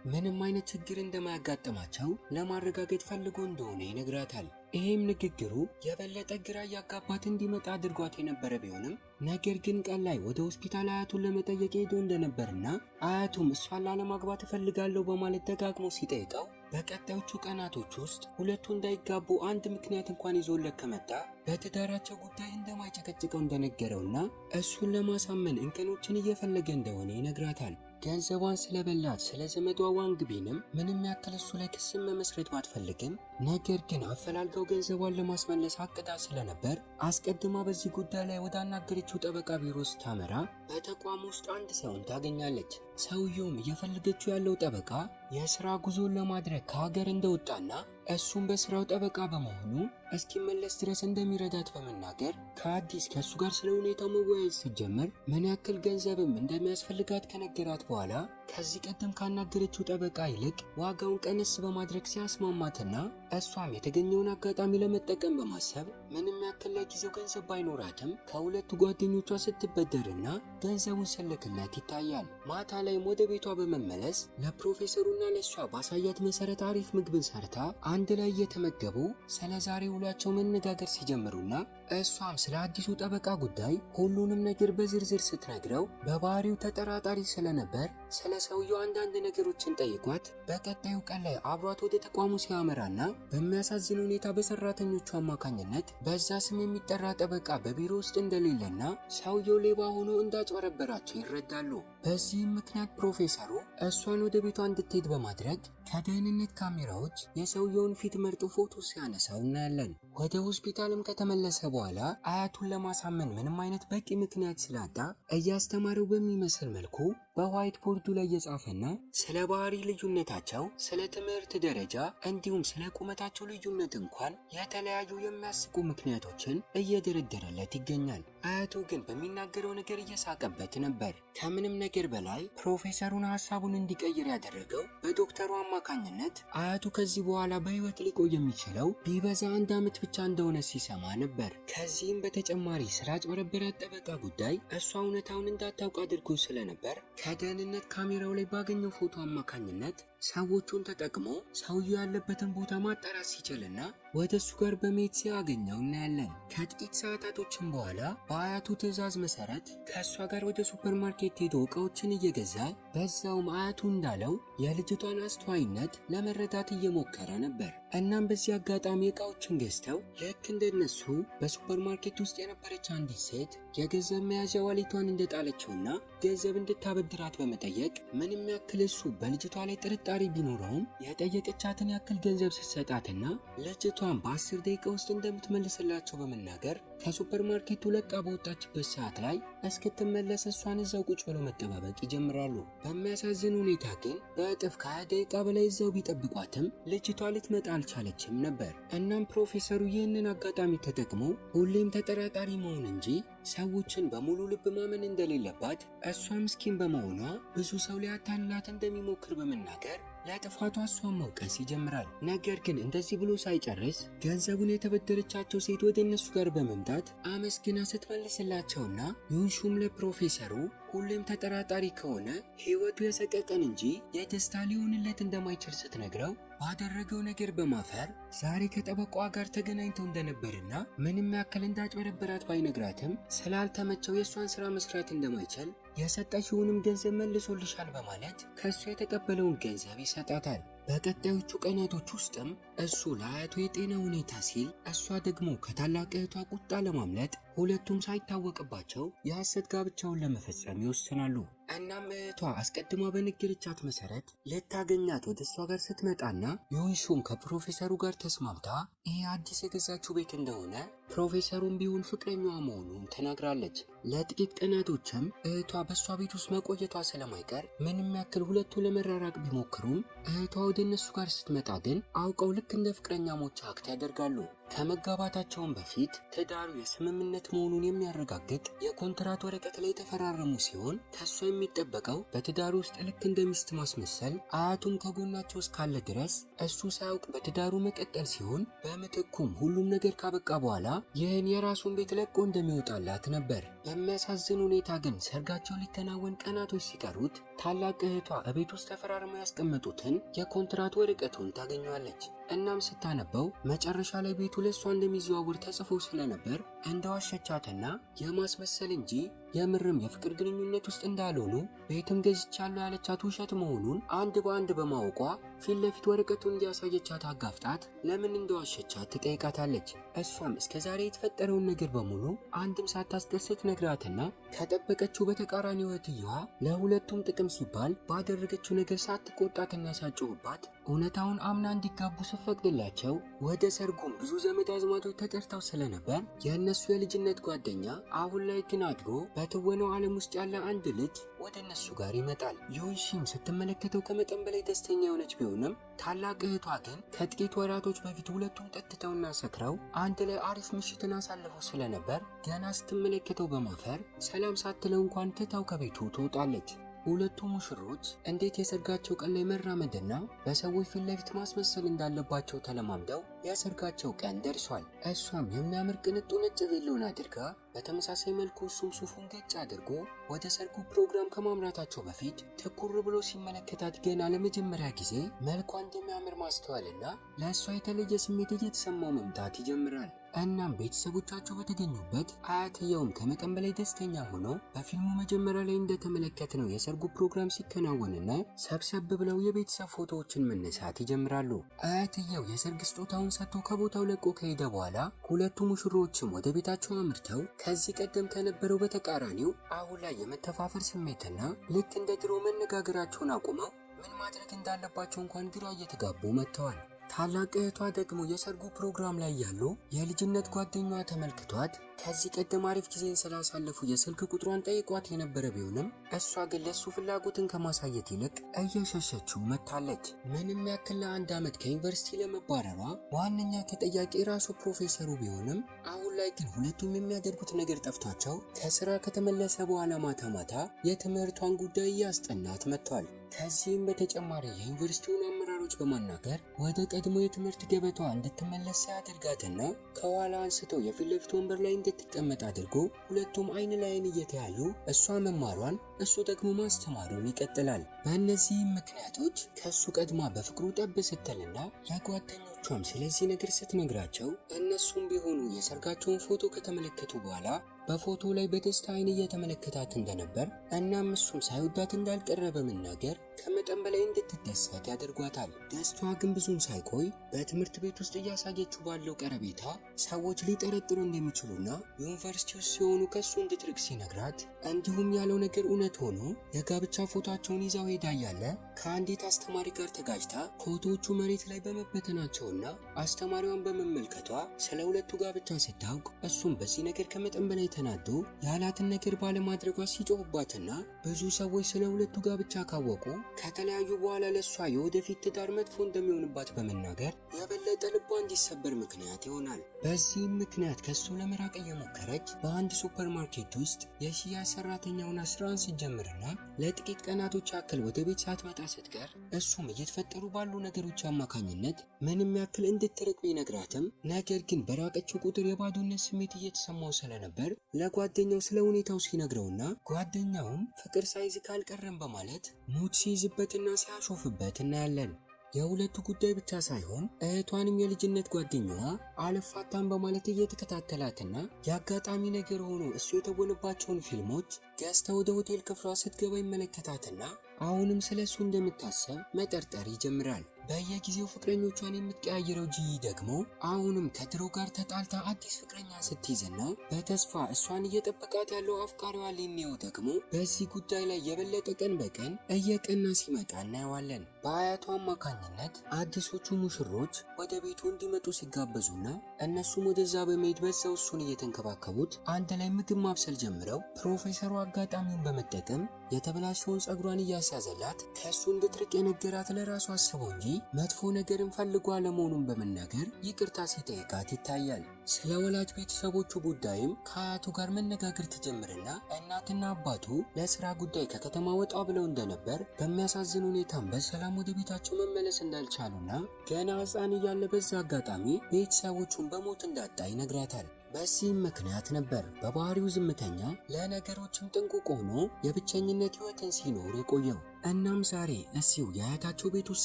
ምንም አይነት ችግር እንደማያጋጥማቸው ለማረጋገጥ ፈልጎ እንደሆነ ይነግራታል። ይህም ንግግሩ የበለጠ ግራ እያጋባት እንዲመጣ አድርጓት የነበረ ቢሆንም ነገር ግን ቀን ላይ ወደ ሆስፒታል አያቱን ለመጠየቅ ሄዶ እንደነበርና አያቱም እሷን ላለማግባት እፈልጋለሁ በማለት ደጋግሞ ሲጠይቀው በቀጣዮቹ ቀናቶች ውስጥ ሁለቱ እንዳይጋቡ አንድ ምክንያት እንኳን ይዞለት ከመጣ በትዳራቸው ጉዳይ እንደማይጨቀጭቀው እንደነገረውና እሱን ለማሳመን እንከኖችን እየፈለገ እንደሆነ ይነግራታል። ገንዘቧን ስለበላት ስለ ዘመዷ ዋንግ ቢንም ምንም ያክል እሱ ላይ ክስም መመስረት ባትፈልግም ነገር ግን አፈላልገው ገንዘቧን ለማስመለስ አቅዳ ስለነበር አስቀድማ በዚህ ጉዳይ ላይ ወደ አናገረችው ጠበቃ ቢሮ ስታመራ በተቋም ውስጥ አንድ ሰውን ታገኛለች። ሰውየውም እየፈለገችው ያለው ጠበቃ የስራ ጉዞን ለማድረግ ከሀገር እንደወጣና እሱም በስራው ጠበቃ በመሆኑ እስኪመለስ ድረስ እንደሚረዳት በመናገር ከአዲስ ከእሱ ጋር ስለ ሁኔታው መወያየት ሲጀመር ምን ያክል ገንዘብም እንደሚያስፈልጋት ከነገራት በኋላ ከዚህ ቀደም ካናገረችው ጠበቃ ይልቅ ዋጋውን ቀነስ በማድረግ ሲያስማማትና እሷም የተገኘውን አጋጣሚ ለመጠቀም በማሰብ ምንም ያክል ለጊዜው ገንዘብ ባይኖራትም ከሁለቱ ጓደኞቿ ስትበደርና ገንዘቡን ስልክለት ይታያል። ማታ ላይም ወደ ቤቷ በመመለስ ለፕሮፌሰሩና ለእሷ ባሳያት መሰረት አሪፍ ምግብን ሰርታ አንድ ላይ እየተመገቡ ስለ ዛሬ ውሏቸው መነጋገር ሲጀምሩና እሷም ስለ አዲሱ ጠበቃ ጉዳይ ሁሉንም ነገር በዝርዝር ስትነግረው በባህሪው ተጠራጣሪ ስለነበር ስለ ሰውየው አንዳንድ ነገሮችን ጠይቋት በቀጣዩ ቀን ላይ አብሯት ወደ ተቋሙ ሲያመራና በሚያሳዝን ሁኔታ በሰራተኞቹ አማካኝነት በዛ ስም የሚጠራ ጠበቃ በቢሮ ውስጥ እንደሌለና ሰውየው ሌባ ሆኖ እንዳጭበረበራቸው ይረዳሉ። በዚህም ምክንያት ፕሮፌሰሩ እሷን ወደ ቤቷ እንድትሄድ በማድረግ ከደህንነት ካሜራዎች የሰውየውን ፊት መርጦ ፎቶ ሲያነሳው እናያለን። ወደ ሆስፒታልም ከተመለሰ በኋላ አያቱን ለማሳመን ምንም አይነት በቂ ምክንያት ስላጣ እያስተማረው በሚመስል መልኩ በዋይት ቦርዱ ላይ የጻፈና ስለ ባህሪ ልዩነታቸው፣ ስለ ትምህርት ደረጃ እንዲሁም ስለ ቁመታቸው ልዩነት እንኳን የተለያዩ የሚያስቁ ምክንያቶችን እየደረደረለት ይገኛል። አያቱ ግን በሚናገረው ነገር እየሳቀበት ነበር። ከምንም ነገር በላይ ፕሮፌሰሩን ሀሳቡን እንዲቀይር ያደረገው በዶክተሩ አማካኝነት አያቱ ከዚህ በኋላ በህይወት ሊቆይ የሚችለው ቢበዛ 1 ዓመት ብቻ እንደሆነ ሲሰማ ነበር። ከዚህም በተጨማሪ ስለ አጭበረበራት ጠበቃ ጉዳይ እሷ እውነታውን እንዳታውቅ አድርጎ ስለነበር ከደህንነት ካሜራው ላይ ባገኘው ፎቶ አማካኝነት ሰዎቹን ተጠቅሞ ሰውየው ያለበትን ቦታ ማጣራት ሲችልና ወደ እሱ ጋር በመሄድ ሲያገኘው እናያለን። ከጥቂት ሰዓታቶችም በኋላ በአያቱ ትዕዛዝ መሰረት ከእሷ ጋር ወደ ሱፐርማርኬት ሄዶ እቃዎችን እየገዛ በዛውም አያቱ እንዳለው የልጅቷን አስተዋይነት ለመረዳት እየሞከረ ነበር። እናም በዚህ አጋጣሚ እቃዎችን ገዝተው ልክ እንደነሱ በሱፐርማርኬት ውስጥ የነበረች አንዲት ሴት የገንዘብ መያዣ ዋሌቷን እንደጣለችውና ገንዘብ እንድታበድራት በመጠየቅ ምንም ያክል እሱ በልጅቷ ላይ ጥርጣሬ ቢኖረውም የጠየቀቻትን ያክል ገንዘብ ስትሰጣትና ልጅቷን በ10 ደቂቃ ውስጥ እንደምትመልስላቸው በመናገር ከሱፐርማርኬቱ ለቃ በወጣችበት ሰዓት ላይ እስክትመለስ እሷን እዛው ቁጭ ብለው መጠባበቅ ይጀምራሉ። በሚያሳዝን ሁኔታ ግን በእጥፍ ከ20 ደቂቃ በላይ እዛው ቢጠብቋትም ልጅቷ ልትመጣ አልቻለችም ነበር። እናም ፕሮፌሰሩ ይህንን አጋጣሚ ተጠቅሞ ሁሌም ተጠራጣሪ መሆን እንጂ ሰዎችን በሙሉ ልብ ማመን እንደሌለባት እሷ ምስኪን በመሆኗ ብዙ ሰው ሊያታልላት እንደሚሞክር በመናገር ለጥፋቷ እሷን መውቀስ ይጀምራል። ነገር ግን እንደዚህ ብሎ ሳይጨርስ ገንዘቡን የተበደረቻቸው ሴት ወደ እነሱ ጋር በመምጣት አመስግና ስትመልስላቸውና ይሁንሹም ለፕሮፌሰሩ ሁሌም ተጠራጣሪ ከሆነ ህይወቱ የሰቀቀን እንጂ የደስታ ሊሆንለት እንደማይችል ስትነግረው ባደረገው ነገር በማፈር ዛሬ ከጠበቃዋ ጋር ተገናኝተው እንደነበርና ምንም ያክል እንዳጭበረበራት ባይነግራትም ስላልተመቸው የእሷን ስራ መስራት እንደማይችል የሰጠችውንም ገንዘብ መልሶልሻል በማለት ከእሱ የተቀበለውን ገንዘብ ይሰጣታል። በቀጣዮቹ ቀናቶች ውስጥም እሱ ለአያቱ የጤና ሁኔታ ሲል፣ እሷ ደግሞ ከታላቅ እህቷ ቁጣ ለማምለጥ ሁለቱም ሳይታወቅባቸው የሐሰት ጋብቻውን ለመፈጸም ይወስናሉ። እናም እህቷ አስቀድማ በነገረቻት መሰረት ልታገኛት ወደ እሷ ጋር ስትመጣና ዩንሹም ከፕሮፌሰሩ ጋር ተስማምታ ይሄ አዲስ የገዛችው ቤት እንደሆነ ፕሮፌሰሩም ቢሆን ፍቅረኛዋ መሆኑን ተናግራለች። ለጥቂት ቀናቶችም እህቷ በእሷ ቤት ውስጥ መቆየቷ ስለማይቀር ምንም ያክል ሁለቱ ለመራራቅ ቢሞክሩም እህቷ ወደ እነሱ ጋር ስትመጣ ግን አውቀው ልክ እንደ ፍቅረኛሞች አክት ያደርጋሉ። ከመጋባታቸውን በፊት ትዳሩ የስምምነት መሆኑን የሚያረጋግጥ የኮንትራት ወረቀት ላይ የተፈራረሙ ሲሆን ከሷ የሚጠበቀው በትዳሩ ውስጥ ልክ እንደ ሚስት ማስመሰል፣ አያቱም ከጎናቸው እስካለ ድረስ እሱ ሳያውቅ በትዳሩ መቀጠል ሲሆን በምትኩም ሁሉም ነገር ካበቃ በኋላ ይህን የራሱን ቤት ለቆ እንደሚወጣላት ነበር። በሚያሳዝን ሁኔታ ግን ሰርጋቸው ሊከናወን ቀናቶች ሲቀሩት ታላቅ እህቷ እቤት ውስጥ ተፈራርመው ያስቀመጡትን የኮንትራት ወረቀቱን ታገኘዋለች። እናም ስታነበው መጨረሻ ላይ ቤቱ ለሷ እንደሚዘዋውር ተጽፎ ስለነበር እንደዋሸቻትና የማስመሰል እንጂ የምርም የፍቅር ግንኙነት ውስጥ እንዳልሆኑ ቤትም ገዝቻለሁ ያለቻት ውሸት መሆኑን አንድ በአንድ በማወቋ ፊት ለፊት ወረቀቱን እያሳየቻት አጋፍጣት ለምን እንደዋሸቻት ትጠይቃታለች። እሷም እስከዛሬ የተፈጠረውን ነገር በሙሉ አንድም ሳታስደስት ነግራትና ከጠበቀችው በተቃራኒ እህትየዋ ለሁለቱም ጥቅም ሲባል ባደረገችው ነገር ሳትቆጣትና ሳትጮህባት እውነታውን አምና እንዲጋቡ ስትፈቅድላቸው ወደ ሰርጉም ብዙ ዘመድ አዝማዶች ተጠርተው ስለነበር የእነሱ የልጅነት ጓደኛ አሁን ላይ ግን አድጎ በትወነው ዓለም ውስጥ ያለ አንድ ልጅ ወደ እነሱ ጋር ይመጣል። ዩንሺም ስትመለከተው ከመጠን በላይ ደስተኛ የሆነች ቢሆንም ታላቅ እህቷ ግን ከጥቂት ወራቶች በፊት ሁለቱም ጠጥተውና ሰክረው አንድ ላይ አሪፍ ምሽትን አሳልፈው ስለነበር ገና ስትመለከተው በማፈር ሰላም ሳትለው እንኳን ትታው ከቤቱ ትወጣለች። ሁለቱ ሙሽሮች እንዴት የሰርጋቸው ቀን ላይ መራመድና በሰዎች ፊት ለፊት ማስመሰል እንዳለባቸው ተለማምደው የሰርጋቸው ቀን ደርሷል። እሷም የሚያምር ቅንጡ ነጭ ቬሎን አድርጋ በተመሳሳይ መልኩ እሱም ሱፉን ገጭ አድርጎ ወደ ሰርጉ ፕሮግራም ከማምራታቸው በፊት ትኩር ብሎ ሲመለከታት ገና ለመጀመሪያ ጊዜ መልኳ እንደሚያምር ማስተዋልና ለእሷ የተለየ ስሜት እየተሰማው መምጣት ይጀምራል። እናም ቤተሰቦቻቸው በተገኙበት አያትየውም ከመጠን በላይ ደስተኛ ሆኖ በፊልሙ መጀመሪያ ላይ እንደተመለከትነው የሰርጉ ፕሮግራም ሲከናወንና ሰብሰብ ብለው የቤተሰብ ፎቶዎችን መነሳት ይጀምራሉ። አያትየው የሰርግ ስጦታውን ሰጥቶ ከቦታው ለቆ ከሄደ በኋላ ሁለቱ ሙሽሮችም ወደ ቤታቸው አምርተው ከዚህ ቀደም ከነበረው በተቃራኒው አሁን ላይ የመተፋፈር ስሜትና ልክ እንደ ድሮ መነጋገራቸውን አቁመው ምን ማድረግ እንዳለባቸው እንኳን ግራ እየተጋቡ መጥተዋል። ታላቅ እህቷ ደግሞ የሰርጉ ፕሮግራም ላይ ያሉ የልጅነት ጓደኛዋ ተመልክቷት ከዚህ ቀደም አሪፍ ጊዜን ስላሳለፉ የስልክ ቁጥሯን ጠይቋት የነበረ ቢሆንም እሷ ግን ለሱ ፍላጎትን ከማሳየት ይልቅ እየሸሸችው መጥታለች። ምንም ያክል ለአንድ ዓመት ከዩኒቨርሲቲ ለመባረሯ ዋነኛ ተጠያቂ ራሱ ፕሮፌሰሩ ቢሆንም አሁን ላይ ግን ሁለቱም የሚያደርጉት ነገር ጠፍቷቸው ከስራ ከተመለሰ በኋላ ማታ ማታ የትምህርቷን ጉዳይ እያስጠናት መጥቷል። ከዚህም በተጨማሪ የዩኒቨርሲቲውን አመራሮች በማናገር ወደ ቀድሞ የትምህርት ገበታዋ እንድትመለስ ሲያደርጋትና ከኋላ አንስቶ የፊት ለፊት ወንበር ላይ እንድትቀመጥ አድርጎ ሁለቱም አይን ላይን እየተያዩ እሷ መማሯን እሱ ደግሞ ማስተማሩን ይቀጥላል። በእነዚህም ምክንያቶች ከእሱ ቀድማ በፍቅሩ ጠብ ስትልና ለጓደኞቿም ስለዚህ ነገር ስትነግራቸው እነሱም ቢሆኑ የሰርጋቸውን ፎቶ ከተመለከቱ በኋላ በፎቶ ላይ በደስታ አይን እየተመለከታት እንደነበር እናም እሱም ሳይወዳት እንዳልቀረ በመናገር ከመጠን በላይ እንድትደሰት ያደርጓታል። ደስታዋ ግን ብዙም ሳይቆይ በትምህርት ቤት ውስጥ እያሳየችው ባለው ቀረቤታ ሰዎች ሊጠረጥሩ እንደሚችሉና ዩኒቨርሲቲ ውስጥ ሲሆኑ ከሱ እንድትርቅ ሲነግራት እንዲሁም ያለው ነገር እውነት ሆኖ የጋብቻ ፎቶቸውን ይዛው ሄዳ ያለ ከአንዲት አስተማሪ ጋር ተጋጅታ ፎቶዎቹ መሬት ላይ በመበተናቸውና አስተማሪዋን በመመልከቷ ስለ ሁለቱ ጋብቻ ስታውቅ እሱም በዚህ ነገር ከመጠን በላይ ተናዶ ያላትን ነገር ባለማድረጓ ሲጮህባትና ብዙ ሰዎች ስለ ሁለቱ ጋብቻ ካወቁ ከተለያዩ በኋላ ለሷ የወደፊት ትዳር መጥፎ እንደሚሆንባት በመናገር የበለጠ ልቧ እንዲሰበር ምክንያት ይሆናል። በዚህም ምክንያት ከሱ ለመራቅ እየሞከረች በአንድ ሱፐርማርኬት ውስጥ የሽያጭ ሰራተኛውን ስራዋን ስትጀምርና ለጥቂት ቀናቶች ያክል ወደ ቤት ሳትመጣ ስትቀር እሱም እየተፈጠሩ ባሉ ነገሮች አማካኝነት ምንም ያክል እንድትርቅ ቢነግራትም ነገር ግን በራቀችው ቁጥር የባዶነት ስሜት እየተሰማው ስለነበር ለጓደኛው ስለ ሁኔታው ሲነግረውና ጓደኛውም ፍቅር ሳይዝ ካልቀረም በማለት ሙድ ሲይዝበትና ሲያሾፍበት እናያለን። የሁለቱ ጉዳይ ብቻ ሳይሆን እህቷንም የልጅነት ጓደኛዋ አልፋታም በማለት እየተከታተላትና የአጋጣሚ ነገር ሆኖ እሱ የተወነባቸውን ፊልሞች ገዝታ ወደ ሆቴል ክፍሏ ስትገባ ይመለከታትና አሁንም ስለሱ እንደምታሰብ መጠርጠር ይጀምራል። በየጊዜው ፍቅረኞቿን የምትቀያየረው ጂ ደግሞ አሁንም ከድሮ ጋር ተጣልታ አዲስ ፍቅረኛ ስትይዝና በተስፋ እሷን እየጠበቃት ያለው አፍቃሪዋ ሊኔው ደግሞ በዚህ ጉዳይ ላይ የበለጠ ቀን በቀን እየቀና ሲመጣ እናየዋለን። በአያቱ አማካኝነት አዲሶቹ ሙሽሮች ወደ ቤቱ እንዲመጡ ሲጋበዙና እነሱም ወደዛ በመሄድ በዛው እሱን እየተንከባከቡት አንድ ላይ ምግብ ማብሰል ጀምረው ፕሮፌሰሩ አጋጣሚውን በመጠቀም የተበላሸውን ጸጉሯን እያስያዘላት ከእሱ እንድትርቅ የነገራት ለራሱ አስበው እንጂ መጥፎ ነገርን ፈልጎ አለመሆኑን በመናገር ይቅርታ ሲጠይቃት ይታያል። ስለ ወላጅ ቤተሰቦቹ ጉዳይም ከአያቱ ጋር መነጋገር ትጀምርና እናትና አባቱ ለስራ ጉዳይ ከከተማ ወጣ ብለው እንደነበር በሚያሳዝን ሁኔታም በሰላም ወደ ቤታቸው መመለስ እንዳልቻሉና ገና ሕፃን እያለ በዛ አጋጣሚ ቤተሰቦቹን በሞት እንዳጣ ይነግራታል። በዚህም ምክንያት ነበር በባህሪው ዝምተኛ ለነገሮችም ጥንቁቅ ሆኖ የብቸኝነት ሕይወትን ሲኖር የቆየው። እናም ዛሬ እሲው የአያታቸው ቤት ውስጥ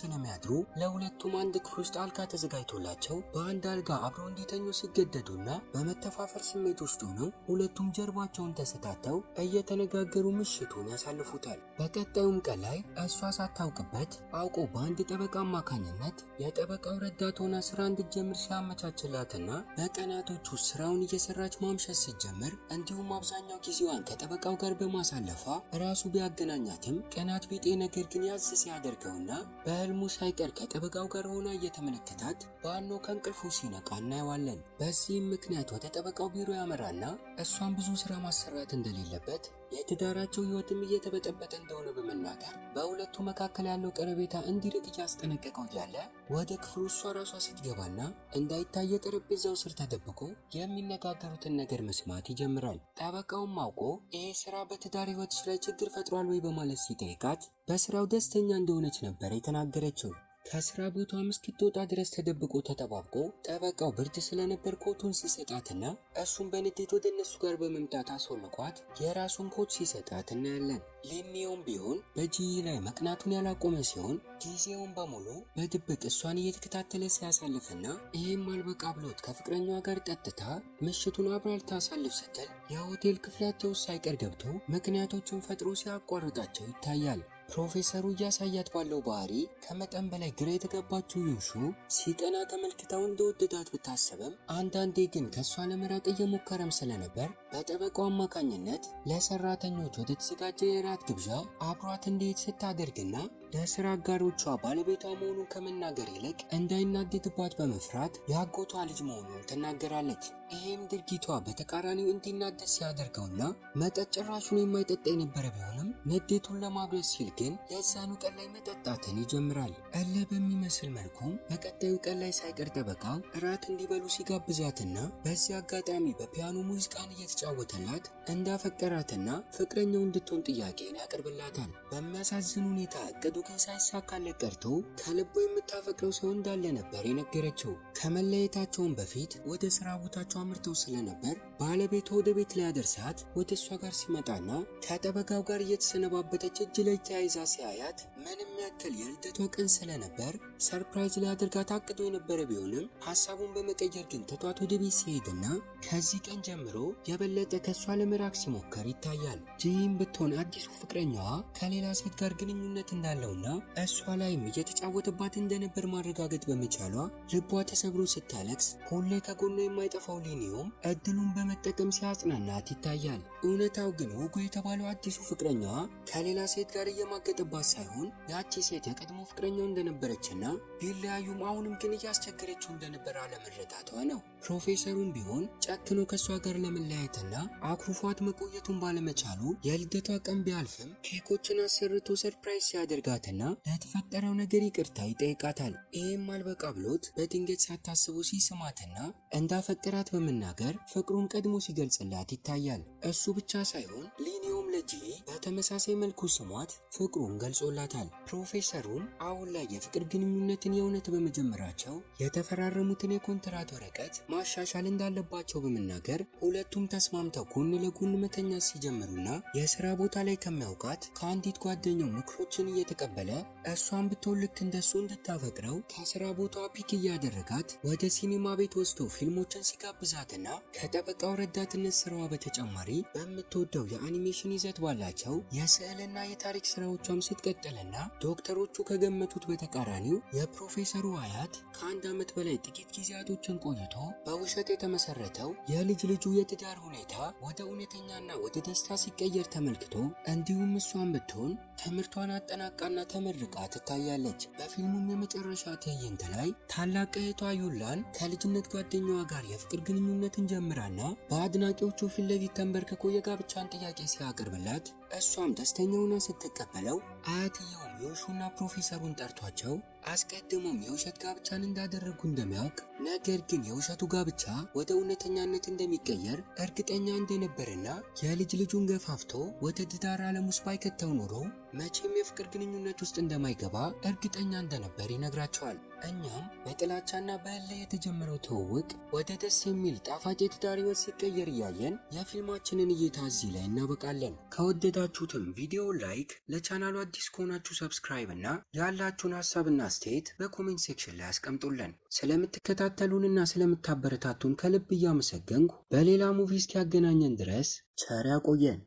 ስለሚያድሩ ለሁለቱም አንድ ክፍል ውስጥ አልጋ ተዘጋጅቶላቸው በአንድ አልጋ አብረው እንዲተኙ ሲገደዱና በመተፋፈር ስሜት ውስጥ ሆነው ሁለቱም ጀርባቸውን ተሰታተው እየተነጋገሩ ምሽቱን ያሳልፉታል። በቀጣዩም ቀን ላይ እሷ ሳታውቅበት አውቆ በአንድ ጠበቃ አማካኝነት የጠበቃው ረዳት ሆና ስራ እንድትጀምር ሲያመቻችላትና በቀናቶች ውስጥ ስራውን እየሰራች ማምሸት ስትጀምር እንዲሁም አብዛኛው ጊዜዋን ከጠበቃው ጋር በማሳለፏ ራሱ ቢያገናኛትም ቀናት ነገር ግን ያዝ ሲያደርገውና በህልሙ ሳይቀር ከጠበቃው ጋር ሆና እየተመለከታት ባኖ ከእንቅልፉ ሲነቃ እናየዋለን። በዚህም ምክንያት ወደ ጠበቃው ቢሮ ያመራና እሷን ብዙ ስራ ማሰራት እንደሌለበት የትዳራቸው ህይወትም እየተበጠበጠ እንደሆነ በመናገር በሁለቱ መካከል ያለው ቀረቤታ እንዲርቅ እያስጠነቀቀው እያለ ወደ ክፍሉ እሷ ራሷ ስትገባና እንዳይታይ የጠረጴዛው ስር ተደብቆ የሚነጋገሩትን ነገር መስማት ይጀምራል። ጠበቃውም አውቆ ይሄ ስራ በትዳር ህይወትሽ ላይ ችግር ፈጥሯል ወይ በማለት ሲጠይቃት በስራው ደስተኛ እንደሆነች ነበር የተናገረችው። ከስራ ቦታም እስክትወጣ ድረስ ተደብቆ ተጠባብቆ ጠበቃው ብርድ ስለነበር ኮቱን ሲሰጣትና እሱም በንዴት ወደ እነሱ ጋር በመምጣት አስወልቋት የራሱን ኮት ሲሰጣት እናያለን። ሊኔውም ቢሆን በጂ ላይ መቅናቱን ያላቆመ ሲሆን ጊዜውን በሙሉ በድብቅ እሷን እየተከታተለ ሲያሳልፍና ይህም አልበቃ ብሎት ከፍቅረኛዋ ጋር ጠጥታ ምሽቱን አብራ ልታሳልፍ ስትል የሆቴል ክፍላቸው ሳይቀር ገብቶ ምክንያቶችን ፈጥሮ ሲያቋርጣቸው ይታያል። ፕሮፌሰሩ እያሳያት ባለው ባህሪ ከመጠን በላይ ግራ የተገባችው ዩሹ ሲቀና ተመልክታው እንደወደዳት ብታሰበም አንዳንዴ ግን ከእሷ ለመራቅ እየሞከረም ስለነበር በጠበቃው አማካኝነት ለሰራተኞች ወደ ተዘጋጀ የራት ግብዣ አብሯት እንዲሄድ ስታደርግና ለስራ አጋሮቿ ባለቤቷ መሆኑን ከመናገር ይልቅ እንዳይናደድባት በመፍራት የአጎቷ ልጅ መሆኑን ትናገራለች። ይህም ድርጊቷ በተቃራኒው እንዲናደድ ሲያደርገውና መጠጥ ጭራሹን የማይጠጣ የነበረ ቢሆንም ንዴቱን ለማብረድ ሲል ግን የዛኑ ቀን ላይ መጠጣትን ይጀምራል። እለ በሚመስል መልኩ በቀጣዩ ቀን ላይ ሳይቀር ጠበቃው እራት እንዲበሉ ሲጋብዛትና በዚህ አጋጣሚ በፒያኖ ሙዚቃን እየተጫወተላት እንዳፈቀራትና ፍቅረኛው እንድትሆን ጥያቄን ያቀርብላታል። በሚያሳዝን ሁኔታ እቅዱ ግን ሳይሳካለት ቀርቶ ከልቦ የምታፈቅረው ሰው እንዳለ ነበር የነገረችው። ከመለየታቸውን በፊት ወደ ስራ ቦታቸው አምርተው ስለነበር ባለቤቷ ወደ ቤት ሊያደርሳት ወደ እሷ ጋር ሲመጣና ከጠበቃው ጋር እየተሰነባበተች እጅ ላይ ተያይዛ ሲያያት ምንም ያክል የልደቷ ቀን ስለነበር ሰርፕራይዝ ሊያደርጋት አቅዶ የነበረ ቢሆንም ሀሳቡን በመቀየር ግን ትቷት ወደ ቤት ሲሄድና ከዚህ ቀን ጀምሮ የበለጠ ከእሷ ለመራቅ ሲሞከር ይታያል። ጂም ብትሆን አዲሱ ፍቅረኛዋ ከሌላ ሴት ጋር ግንኙነት እንዳለውና እሷ ላይም እየተጫወተባት እንደነበር ማረጋገጥ በመቻሏ ልቧ ተሰብሮ ስታለቅስ ሁሌ ከጎኗ የማይጠፋው ሊኒዮም እድሉን በመጠቀም ሲያጽናናት ይታያል። እውነታው ግን ውጉ የተባለው አዲሱ ፍቅረኛዋ ከሌላ ሴት ጋር እየማገጠባት ሳይሆን ያቺ ሴት የቀድሞ ፍቅረኛው እንደነበረችና ቢለያዩም አሁንም ግን እያስቸገረችው እንደነበር አለመረዳቷ ነው። ፕሮፌሰሩም ቢሆን ጨክኖ ከእሷ ጋር ለመለያየትና አኩርፏት መቆየቱን ባለመቻሉ የልደቷ ቀን ቢያልፍም ኬኮችን አሰርቶ ሰርፕራይዝ ሲያደርጋትና ለተፈጠረው ነገር ይቅርታ ይጠይቃታል። ይህም አልበቃ ብሎት በድንገት ሳታስቡ ሲስማትና እንዳፈቀራት በመናገር ፍቅሩን ቀድሞ ሲገልጽላት ይታያል። እሱ ብቻ ሳይሆን ሊኒዮም ለጂ በተመሳሳይ መልኩ ስሟት ፍቅሩን ገልጾላታል። ፕሮፌሰሩም አሁን ላይ የፍቅር ግንኙነትን የእውነት በመጀመራቸው የተፈራረሙትን የኮንትራት ወረቀት ማሻሻል እንዳለባቸው በመናገር ሁለቱም ተስማምተው ጎን ለጎን መተኛት ሲጀምሩና የስራ ቦታ ላይ ከሚያውቃት ከአንዲት ጓደኛው ምክሮችን እየተቀበለ እሷን ብትሆን ልክ እንደሱ እንድታፈቅረው ከስራ ቦታ ፒክ እያደረጋት ወደ ሲኒማ ቤት ወስዶ ፊልሞችን ሲጋብዛትና ከጠበቃው ረዳትነት ስራዋ በተጨማሪ በምትወደው የአኒሜሽን ይዘት ባላቸው የስዕልና የታሪክ ስራዎቿም ስትቀጥልና ዶክተሮቹ ከገመቱት በተቃራኒው የፕሮፌሰሩ አያት ከ1 ዓመት በላይ ጥቂት ጊዜያቶችን ቆይቶ በውሸት የተመሰረተው የልጅ ልጁ የትዳር ሁኔታ ወደ እውነተኛና ወደ ደስታ ሲቀየር ተመልክቶ እንዲሁም እሷን ብትሆን ትምህርቷን አጠናቃና ተመርቃ ትታያለች። በፊልሙም የመጨረሻ ትዕይንት ላይ ታላቅ እህቷ ዩላን ከልጅነት ጓደኛዋ ጋር የፍቅር ግንኙነትን ጀምራና በአድናቂዎቹ ፊት ለፊት ተንበርክኮ የጋብቻን ጥያቄ ሲያቀርብላት እሷም ደስተኛ ሆና ስትቀበለው አያትየውም ዮሹና ፕሮፌሰሩን ጠርቷቸው አስቀድሞም የውሸት ጋብቻን እንዳደረጉ እንደሚያውቅ ነገር ግን የውሸቱ ጋብቻ ወደ እውነተኛነት እንደሚቀየር እርግጠኛ እንደነበርና የልጅ ልጁን ገፋፍቶ ወደ ትዳር ዓለም ውስጥ ባይከተው ኖሮ መቼም የፍቅር ግንኙነት ውስጥ እንደማይገባ እርግጠኛ እንደነበር ይነግራቸዋል። እኛም በጥላቻና በእልህ የተጀመረው ትውውቅ ወደ ደስ የሚል ጣፋጭ የትዳር ሕይወት ሲቀየር እያየን የፊልማችንን እይታ እዚህ ላይ እናበቃለን። ከወደዳችሁትም ቪዲዮ ላይክ፣ ለቻናሉ አዲስ ከሆናችሁ ሰብስክራይብ እና ያላችሁን ሀሳብና አስተያየት በኮሜንት ሴክሽን ላይ አስቀምጡልን። ስለምትከታተሉንና ስለምታበረታቱን ከልብ እያመሰገንኩ በሌላ ሙቪ እስኪያገናኘን ድረስ ቸር ያቆየን።